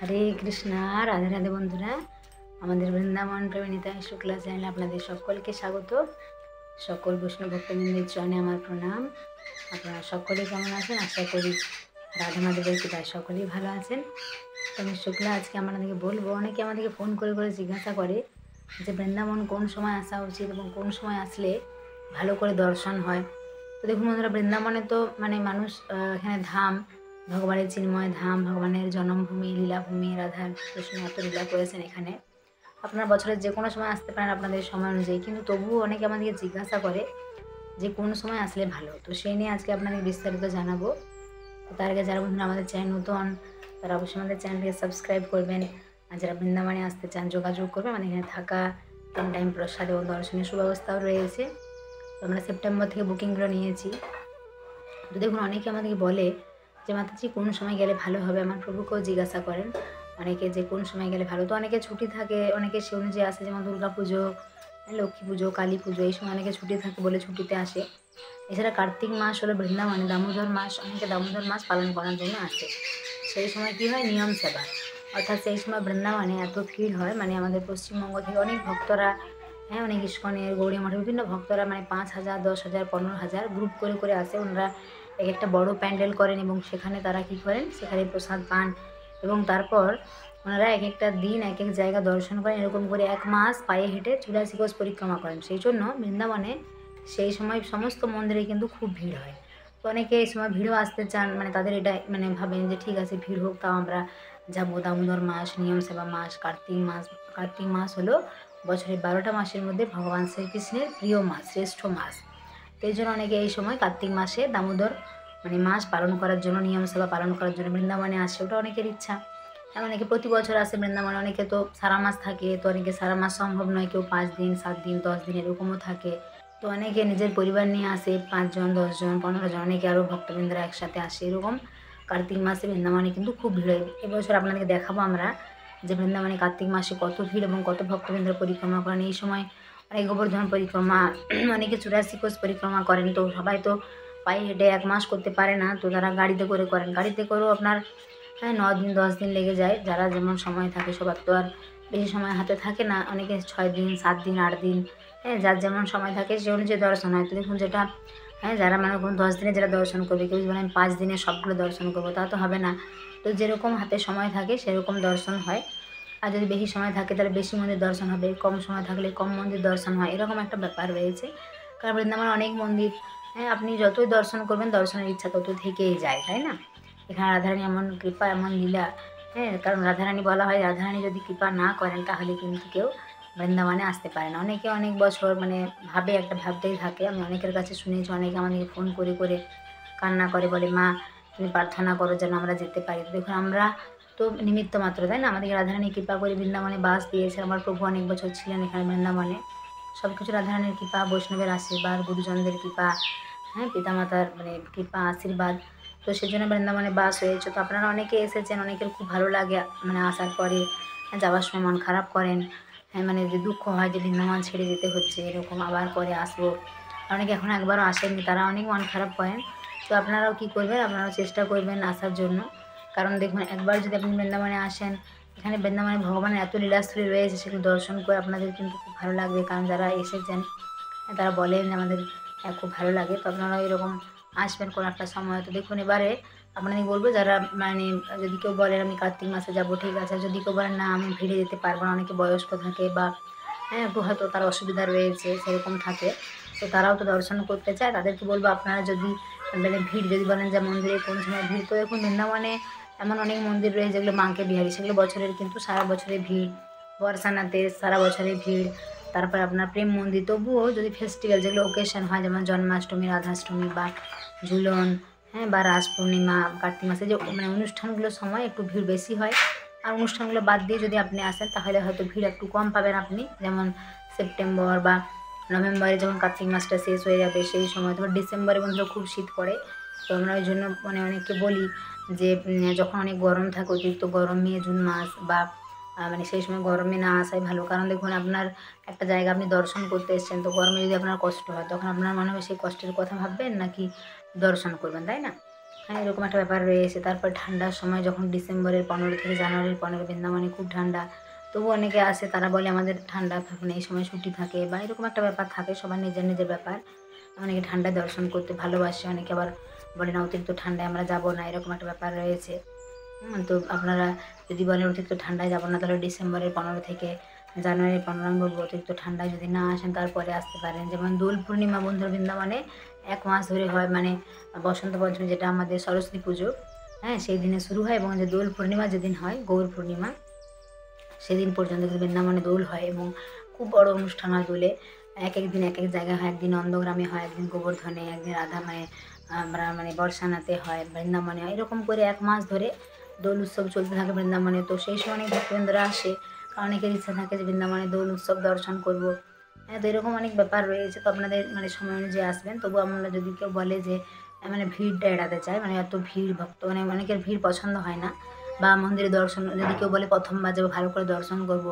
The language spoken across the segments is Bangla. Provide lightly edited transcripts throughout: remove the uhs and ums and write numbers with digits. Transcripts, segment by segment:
হরে কৃষ্ণা। রাধে রাধে বন্ধুরা, আমাদের বৃন্দাবন প্রেমিতা শুক্লা চ্যানেলে আপনাদের সকলকে স্বাগত। সকল বৈষ্ণব ভক্তবৃন্দের চরণে আমার প্রণাম। আপনারা সকলেই কেমন আছেন? আশা করি রাধা মাধবের কৃপায় সকলেই ভালো আছেন। তো আমি শুক্লা আজকে আপনাদেরকে বলবো, অনেকে আমাদেরকে ফোন করে করে জিজ্ঞাসা করে যে বৃন্দাবন কোন সময় আসা উচিত এবং কোন সময় আসলে ভালো করে দর্শন হয়। তো দেখুন বন্ধুরা, বৃন্দাবনে তো মানুষ এখানে ধাম, ভগবানের চিন্ময় ধাম, ভগবানের জন্মভূমি, লীলাভূমি, রাধা কৃষ্ণ এত লীলা করেছেন এখানে। আপনার বছরের যে কোনো সময় আসতে পারেন আপনাদের সময় অনুযায়ী, কিন্তু তবুও অনেকে আমাদেরকে জিজ্ঞাসা করে যে কোন সময় আসলে ভালো। তো সেই নিয়ে আজকে আপনাদের বিস্তারিত জানাবো। তো তার আগে যারা বন্ধুরা আমাদের চ্যানেল নতুন, তারা অবশ্যই আমাদের চ্যানেলটিকে সাবস্ক্রাইব করবেন। আর যারা বৃন্দাবনে আসতে চান যোগাযোগ করবেন। আমাদের এখানে থাকা, 3 টাইম প্রসাদ এবং দর্শনের সুব্যবস্থাও রয়েছে। তো আমরা সেপ্টেম্বর থেকে বুকিংগুলো নিয়েছি। তো দেখুন, অনেকে আমাদেরকে বলে যে মাতাজি কোন সময় গেলে ভালো হবে। আমার প্রভুকেও জিজ্ঞাসা করেন অনেকে যে কোন সময় গেলে ভালো। তো অনেকে ছুটি থাকে, অনেকে সে অনুযায়ী আসে, যেমন দুর্গা পুজো, লক্ষ্মী পুজো, কালী পুজো, এই সময় অনেকে ছুটি থাকে বলে ছুটিতে আসে। এছাড়া কার্তিক মাস হলো বৃন্দাবনে দামোদর মাস, অনেকে দামোদর মাস পালন করার জন্য আসে। সেই সময় কী হয়, নিয়ম সেবা, অর্থাৎ সেই সময় বৃন্দাবনে এত ভিড় হয়, আমাদের পশ্চিমবঙ্গ থেকে অনেক ভক্তরা, অনেক ইস্কনের, গৌড়ী মঠের বিভিন্ন ভক্তরা 5,000, 10,000, 15,000 গ্রুপ করে করে আসে। ওনারা একটা বড় প্যান্ডেল করেন এবং সেখানে তারা কী করেন, সেখানে প্রসাদ পান এবং তারপর ওনারা একটা দিন এক জায়গা দর্শন করেন। এরকম করে 1 মাস পায়ে হেঁটে 84 কোষ পরিক্রমা করেন। সেই জন্য বৃন্দাবনে সেই সময় সমস্ত মন্দিরে কিন্তু খুব ভিড় হয়। তো অনেকে এই সময় ভিড়ও আসতে চান, তাদের এটা ভাবেন যে ঠিক আছে ভিড় হোক, তাও আমরা যাবো। দামোদর মাস, নিয়ম সেবা মাস, কার্তিক মাস হলো বছরের 12টা মাসের মধ্যে ভগবান শ্রীকৃষ্ণের প্রিয় মাস, শ্রেষ্ঠ মাস। তো এই জন্য অনেকে এই সময় কার্তিক মাসে দামোদর মাস পালন করার জন্য, নিয়ম সেবা পালন করার জন্য বৃন্দাবনে আসে। ওটা অনেকের ইচ্ছা। অনেকে প্রতি বছর আসে বৃন্দাবনে, অনেকে তো সারা মাস থাকে। তো অনেকে সারা মাস সম্ভব নয়, কেউ 5 দিন, 7 দিন, 10 দিন এরকমও থাকে। তো অনেকে নিজের পরিবার নিয়ে আসে, 5 জন, 10 জন, 15 জন, অনেকে আরও ভক্তবৃন্দরা একসাথে আসে। এরকম কার্তিক মাসে বৃন্দাবনে কিন্তু খুব ভিড় হয়। এবছর আপনাদেরকে দেখাবো আমরা যে বৃন্দাবনে কার্তিক মাসে কত ভিড় এবং কত ভক্তবৃন্দরা পরিক্রমা করেন। এই সময় অনেক গোবর্ধন পরিক্রমা, অনেকে 84 কোষ পরিক্রমা করেন। তো সবাই তো পায়ে হেঁটে 1 মাস করতে পারে না, তো তারা গাড়িতে করে করেন। গাড়িতে করেও আপনার 9 দিন, 10 দিন লেগে যায়। যারা যেমন সময় থাকে, সবার তো আর বেশি সময় হাতে থাকে না। অনেকে 6 দিন, 7 দিন, 8 দিন, যার যেমন সময় থাকে সে অনুযায়ী দর্শন হয়। তো দেখুন, যেটা যারা কোনো 10 দিনে যারা দর্শন করবে, কেউ যদি বলেন 5 দিনে সবগুলো দর্শন করবো, তা তো হবে না। তো যেরকম হাতে সময় থাকে সেরকম দর্শন হয়। আর যদি বেশি সময় থাকে তাহলে বেশি মন্দির দর্শন হবে, কম সময় থাকলে কম মন্দির দর্শন হয়। এরকম একটা ব্যাপার রয়েছে। কারণ বৃন্দাবনে অনেক মন্দির, আপনি যতই দর্শন করবেন দর্শনের ইচ্ছা তত থেকেই যায়, তাই না? এখানে রাধারানী এমন কৃপা, এমন লীলা, কারণ রাধারানী বলা হয়, রাধারানী যদি কৃপা না করেন তাহলে কিন্তু কেউ বৃন্দাবনে আসতে পারে না। অনেকে অনেক বছর ভাবে, একটা ভাবতেই থাকে। আমি অনেকের কাছে শুনেছি, অনেকে আমাদেরকে ফোন করে করে কান্না করে, বলে মা তুমি প্রার্থনা করো যেন আমরা যেতে পারি। তো দেখুন, আমরা তো নিমিত্ত মাত্র, তাই না? আমাদেরকে রাধারানী কৃপা করে বৃন্দাবনে বাস দিয়েছে। আমার প্রভু অনেক বছর ছিলেন এখানে বৃন্দাবনে। সব কিছু রাধারানীর কৃপা, বৈষ্ণবের আশীর্বাদ, গুরুজনদের কৃপা, পিতামাতার কৃপা, আশীর্বাদ। তো সেজন্য বৃন্দাবনে বাস হয়েছে। তো আপনারা অনেকে এসেছেন, অনেকের খুব ভালো লাগে আসার পরে। যাওয়ার সময় মন খারাপ করেন, যে দুঃখ হয় যে বৃন্দাবন ছেড়ে যেতে হচ্ছে, এরকম আবার পরে আসবো। অনেকে এখন একবারও আসেননি, তারা অনেক মন খারাপ করেন। তো আপনারাও কী করবেন, আপনারাও চেষ্টা করবেন আসার জন্য। কারণ দেখুন, একবার যদি আপনি বৃন্দাবনে আসেন, এখানে বৃন্দাবনে ভগবানের এত লীলাস্থলী রয়েছে, সেগুলো দর্শন করে আপনাদের কিন্তু খুব ভালো লাগবে। কারণ যারা এসেছেন তারা বলেন যে আমাদের খুব ভালো লাগে। তো আপনারা এরকম আসবেন কোনো একটা সময়। তো দেখুন, এবারে আপনাদের বলবো, যারা যদি কেউ বলেন আমি কার্তিক মাসে যাবো, ঠিক আছে। যদি কেউ বলেন না আমি ভিড়ে যেতে পারবো না, অনেকে বয়স্ক থাকে বা একটু হয়তো তার অসুবিধা রয়েছে, সেরকম থাকে, তো তারাও তো দর্শন করতে চায়। তাদেরকে বলবো, আপনারা যদি ভিড়, যদি বলেন যে মন্দিরে কোন সময় ভিড়, তো দেখুন বৃন্দাবনে এমন অনেক মন্দির রয়েছে যেগুলো বাঁকে বিহারি, সেগুলো বছরের কিন্তু সারা বছরে ভিড়। বর্ষানাতে সারা বছরে ভিড়। তারপরে আপনার প্রেম মন্দির, তবুও যদি ফেস্টিভ্যাল, যেগুলো ওকেশন হয়, যেমন জন্মাষ্টমী, রাধাষ্টমী বা ঝুলন, বা রাস পূর্ণিমা, কার্তিক মাসে যে অনুষ্ঠানগুলোর সময় একটু ভিড় বেশি হয়। আর অনুষ্ঠানগুলো বাদ দিয়ে যদি আপনি আসেন তাহলে হয়তো ভিড় একটু কম পাবেন আপনি। যেমন সেপ্টেম্বর বা নভেম্বরে যখন কার্তিক মাসটা শেষ হয়ে যাবে সেই সময়, তারপর ডিসেম্বরে বন্ধুরা খুব শীত পড়ে। তো আমরা ওই জন্য অনেককে বলি যে যখন অনেক গরম থাকে, অতিরিক্ত গরম, মে জুন মাস বা সেই সময় গরমে না আসাই ভালো। কারণ দেখুন, আপনার একটা জায়গা আপনি দর্শন করতে এসেছেন, তো গরমে যদি আপনার কষ্ট হয়, তখন আপনার মনে হবে সেই কষ্টের কথা ভাববেন নাকি দর্শন করবেন, তাই না? হ্যাঁ, এরকম একটা ব্যাপার রয়েছে। তারপর ঠান্ডার সময় যখন ডিসেম্বরের 15 থেকে জানুয়ারির 15 বৃন্দাবনে খুব ঠান্ডা। তবু অনেকে আসে, তারা বলে আমাদের ঠান্ডা মানে এই সময় ছুটি থাকে বা এরকম একটা ব্যাপার থাকে, সবার নিজের নিজের ব্যাপার। অনেকে ঠান্ডায় দর্শন করতে ভালোবাসে, অনেকে আবার বলে না অতিরিক্ত ঠান্ডায় আমরা যাব না, এরকম একটা ব্যাপার রয়েছে। তো আপনারা যদি বলেন অতিরিক্ত ঠান্ডায় যাব না, তাহলে ডিসেম্বরের 15 থেকে জানুয়ারির 15 আমি বলবো অতিরিক্ত ঠান্ডায় যদি না আসেন তারপরে আসতে পারেন। যেমন দোল পূর্ণিমা বন্ধুরা বৃন্দাবনে 1 মাস ধরে হয়, মানে বসন্ত পঞ্চমী যেটা আমাদের সরস্বতী পুজো, হ্যাঁ সেই দিনে শুরু হয়, এবং যে দোল পূর্ণিমা যেদিন হয় গৌর পূর্ণিমা সেদিন পর্যন্ত কিন্তু বৃন্দাবনে দোল হয়, এবং খুব বড় অনুষ্ঠান হয় দোলে। এক এক দিন এক এক জায়গায় হয়, একদিন নন্দগ্রামে হয়, একদিন গোবর্ধনে, একদিন রাধা মানে আমরা মানে বর্ষানাতে হয়, বৃন্দাবনে হয়। এরকম করে 1 মাস ধরে দোল উৎসব চলতে থাকে বৃন্দাবনে। তো সেই সময় অনেক ভক্তবৃন্দরা আসে, কারণ অনেকের ইচ্ছা থাকে যে বৃন্দাবনে দোল উৎসব দর্শন করব। হ্যাঁ, তো এরকম অনেক ব্যাপার রয়েছে। তো আপনাদের মানে সময় অনুযায়ী আসবেন। তবু আমরা যদি কেউ বলে যে মানে ভিড়টা এড়াতে চায়, মানে এত ভিড় ভক্ত মানে অনেকের ভিড় পছন্দ হয় না, বা মন্দিরে দর্শন যদি কেউ বলে প্রথমবার যাবো ভালো করে দর্শন করব,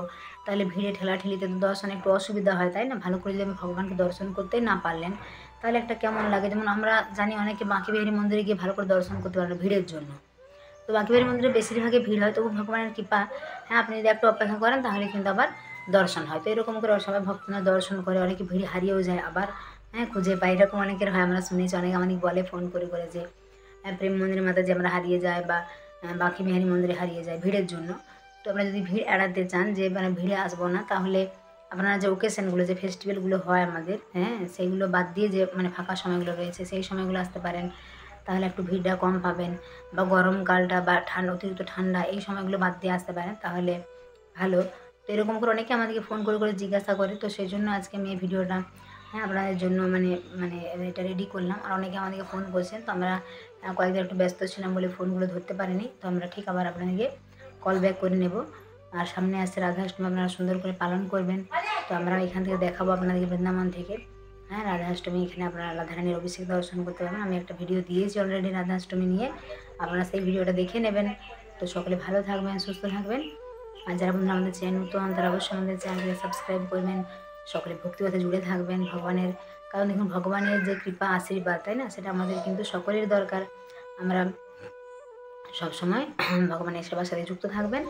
তাহলে ভিড়ে ঠেলাঠেলিতে তো দর্শনে একটু অসুবিধা হয়, তাই না? ভালো করে যদি আমি ভগবানকে দর্শন করতেই না পারলেন, তাহলে একটা কেমন লাগে। যেমন আমরা জানি অনেকে বাঁকে বিহারী মন্দিরে গিয়ে ভালো করে দর্শন করতে পারে না ভিড়ের জন্য। তো বাঁকে বিহারী মন্দিরে বেশিরভাগই ভিড় হয়, তবু ভগবানের কৃপা, হ্যাঁ আপনি যদি একটু অপেক্ষা করেন তাহলে কিন্তু আবার দর্শন হয়। তো এরকম করে সবাই ভক্তরা দর্শন করে, অনেকে ভিড় হারিয়েও যায় আবার, হ্যাঁ খুঁজে পায়, এরকম অনেকের হয়। আমরা শুনেছি, অনেকে আমাদের বলে ফোন করে করে যে প্রেম মন্দিরের মাথায় যে আমরা হারিয়ে যায়, বা বাঁকে বিহারী মন্দিরে হারিয়ে যায় ভিড়ের জন্য। তো আপনারা যদি ভিড় এড়াতে চান, যে মানে ভিড়ে আসবো না, তাহলে আপনারা যে ওকেশনগুলো যে ফেস্টিভ্যালগুলো হয় আমাদের, হ্যাঁ সেইগুলো বাদ দিয়ে যে মানে ফাঁকা সময়গুলো রয়েছে সেই সময়গুলো আসতে পারেন, তাহলে একটু ভিড়টা কম পাবেন। বা গরমকালটা বা ঠান্ডা, অতিরিক্ত ঠান্ডা এই সময়গুলো বাদ দিয়ে আসতে পারেন, তাহলে ভালো। তো এরকম করে অনেকে আমাদেরকে ফোন করে করে জিজ্ঞাসা করে, তো সেই জন্য আজকে আমি এই ভিডিওটা হ্যাঁ আপনাদের জন্য মানে মানে এটা রেডি করলাম। আর অনেকে আমাদেরকে ফোন করছেন, তো আমরা কয়েকদিন একটু ব্যস্ত ছিলাম বলে ফোনগুলো ধরতে পারিনি। তো আমরা ঠিক আবার আপনাদেরকে কল ব্যাক করে নেব। আর সামনে আসছে রাধাষ্টমী, আপনারা সুন্দর করে পালন করবেন। তো আমরা এখান থেকে দেখাবো আপনাদেরকে বৃন্দাবন থেকে। হ্যাঁ, রাধাষ্টমী এখানে আপনারা রাধারানীর অভিষেক দর্শন করতে পারবেন। আমি একটা ভিডিও দিয়েছি অলরেডি রাধাষ্টমী নিয়ে, আপনারা সেই ভিডিওটা দেখে নেবেন। তো সকলে ভালো থাকবেন, সুস্থ থাকবেন। আর যারা বন্ধুরা আমাদের চ্যানেল নতুন, তারা অবশ্যই আমাদের চ্যানেলকে সাবস্ক্রাইব করবেন। সকলে ভক্তিপথে জুড়ে থাকবেন ভগবানের, কারণ দেখুন ভগবানের যে কৃপা আশীর্বাদ, তাই না, সেটা আমাদের কিন্তু সকলের দরকার। আমরা সবসময় ভগবানের সেবার সাথে যুক্ত থাকবেন।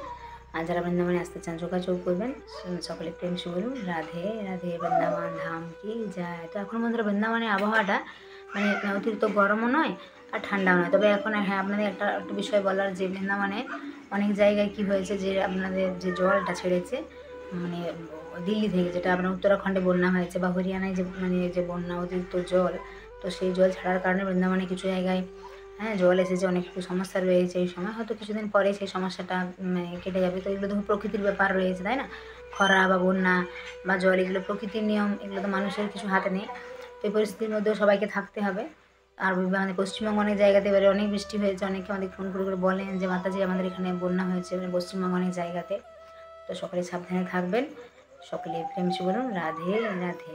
আর যারা বৃন্দাবনে আসতে চান যোগাযোগ করবেন। সকলে প্রেম সে বলুন রাধে রাধে, বৃন্দাবন ধাম কি যায়। তো এখন বন্ধুরা বৃন্দাবনের আবহাওয়াটা মানে অতিরিক্ত গরমও নয় আর ঠান্ডাও নয়। তবে এখন হ্যাঁ আপনাদের একটা বিষয় বলার, যে বৃন্দাবনে অনেক জায়গায় কি হয়েছে, যে আপনাদের যে জলটা ছেড়েছে মানে দিল্লি থেকে, যেটা আপনার উত্তরাখণ্ডে বন্যা হয়েছে, বা হরিয়ানায় যে মানে যে বন্যা অতিরিক্ত জল, তো সেই জল ছাড়ার কারণে বৃন্দাবনে কিছু জায়গায় হ্যাঁ জল এসেছে, অনেক একটু সমস্যা রয়েছে এই সময়। হয়তো কিছুদিন পরে সেই সমস্যাটা মানে কেটে যাবে। তো এগুলো দেখুন প্রকৃতির ব্যাপার রয়েছে, তাই না? খরা বা বন্যা বা জল, এগুলো প্রকৃতির নিয়ম, এগুলো তো মানুষের কিছু হাতে নেই। তো এই পরিস্থিতির মধ্যেও সবাইকে থাকতে হবে। আর আমাদের পশ্চিমবঙ্গ অনেক জায়গাতে এবারে অনেক বৃষ্টি হয়েছে, অনেকে আমাদের ফোন করে করে বলেন যে মাতাজি আমাদের এখানে বন্যা হয়েছে, মানে পশ্চিমবঙ্গ অনেক জায়গাতে। তো সকলে সাবধানে থাকবেন। সকলে প্রেম সে বলুন রাধে রাধে।